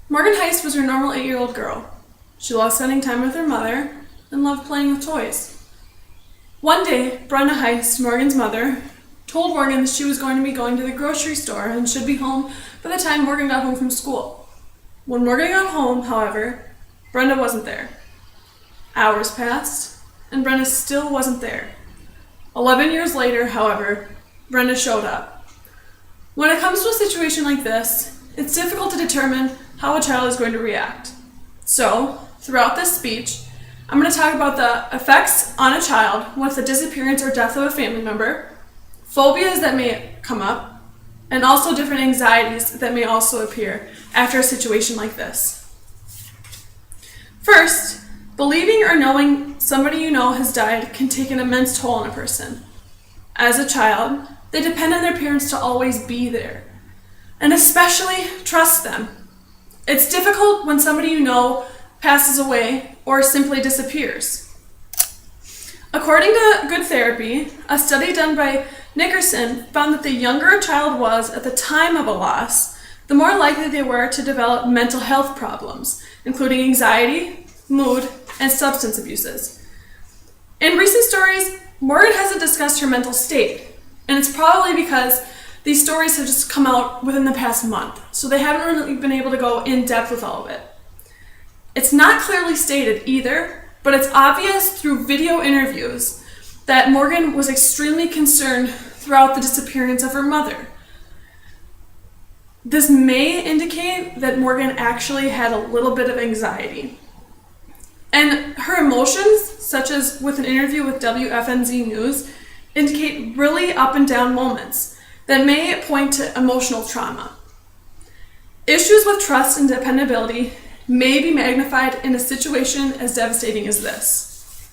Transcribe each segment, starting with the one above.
Morgan Heist was her normal 8-year-old girl. She loved spending time with her mother and loved playing with toys. One day, Brenda Heist, Morgan's mother, told Morgan that she was going to be going to the grocery store and should be home by the time Morgan got home from school. When Morgan got home, however, Brenda wasn't there. Hours passed, and Brenda still wasn't there. 11 years later, however, Brenda showed up. When it comes to a situation like this, it's difficult to determine how a child is going to react. So, throughout this speech, I'm going to talk about the effects on a child with the disappearance or death of a family member, phobias that may come up, and also different anxieties that may also appear after a situation like this. First, believing or knowing somebody you know has died can take an immense toll on a person. As a child, they depend on their parents to always be there, and especially trust them. It's difficult when somebody you know passes away or simply disappears. According to Good Therapy, a study done by Nickerson found that the younger a child was at the time of a loss, the more likely they were to develop mental health problems, including anxiety, mood, and substance abuses. In recent stories, Morgan hasn't discussed her mental state, and it's probably because these stories have just come out within the past month, so they haven't really been able to go in depth with all of it. It's not clearly stated either, but it's obvious through video interviews that Morgan was extremely concerned throughout the disappearance of her mother. This may indicate that Morgan actually had a little bit of anxiety. And her emotions, such as with an interview with WFNZ News, indicate really up and down moments that may point to emotional trauma. Issues with trust and dependability may be magnified in a situation as devastating as this.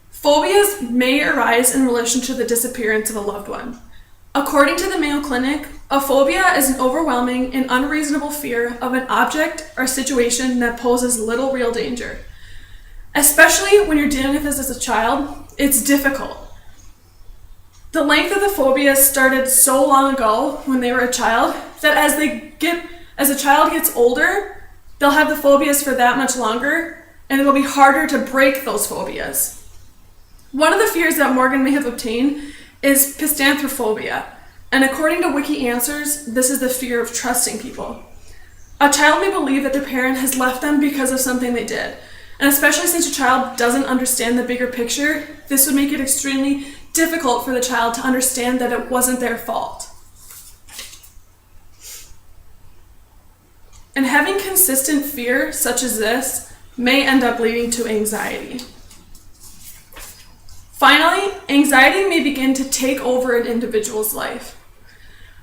Phobias may arise in relation to the disappearance of a loved one. According to the Mayo Clinic, a phobia is an overwhelming and unreasonable fear of an object or situation that poses little real danger. Especially when you're dealing with this as a child, it's difficult. The length of the phobia started so long ago when they were a child that as a child gets older, they'll have the phobias for that much longer, and it'll be harder to break those phobias. One of the fears that Morgan may have obtained is pistanthrophobia, and according to Wiki Answers, this is the fear of trusting people. A child may believe that their parent has left them because of something they did, and especially since a child doesn't understand the bigger picture, this would make it extremely difficult for the child to understand that it wasn't their fault. And having consistent fear such as this may end up leading to anxiety. Finally, anxiety may begin to take over an individual's life.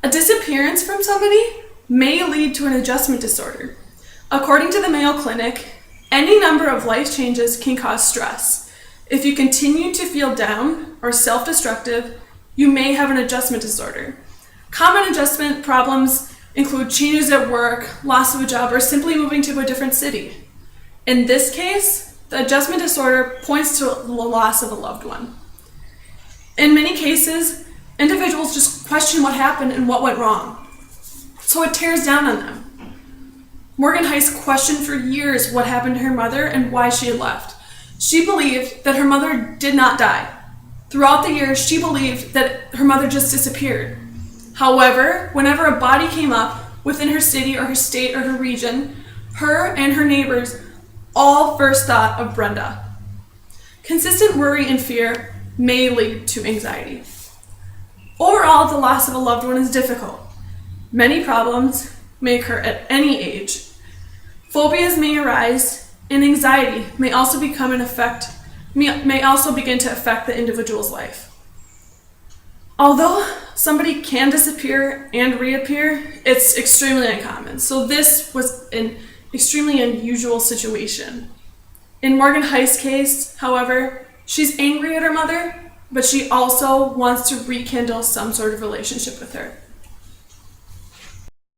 A disappearance from somebody may lead to an adjustment disorder. According to the Mayo Clinic, any number of life changes can cause stress. If you continue to feel down or self-destructive, you may have an adjustment disorder. Common adjustment problems include changes at work, loss of a job, or simply moving to a different city. In this case, the adjustment disorder points to the loss of a loved one. In many cases, individuals just question what happened and what went wrong, so it tears down on them. Morgan Heist questioned for years what happened to her mother and why she had left. She believed that her mother did not die. Throughout the years, she believed that her mother just disappeared. However, whenever a body came up within her city or her state or her region, her and her neighbors all first thought of Brenda. Consistent worry and fear may lead to anxiety. Overall, the loss of a loved one is difficult. Many problems may occur at any age. Phobias may arise, and anxiety may also begin to affect the individual's life. Although somebody can disappear and reappear, it's extremely uncommon. So this was an extremely unusual situation. In Morgan Heist's case, however, she's angry at her mother, but she also wants to rekindle some sort of relationship with her.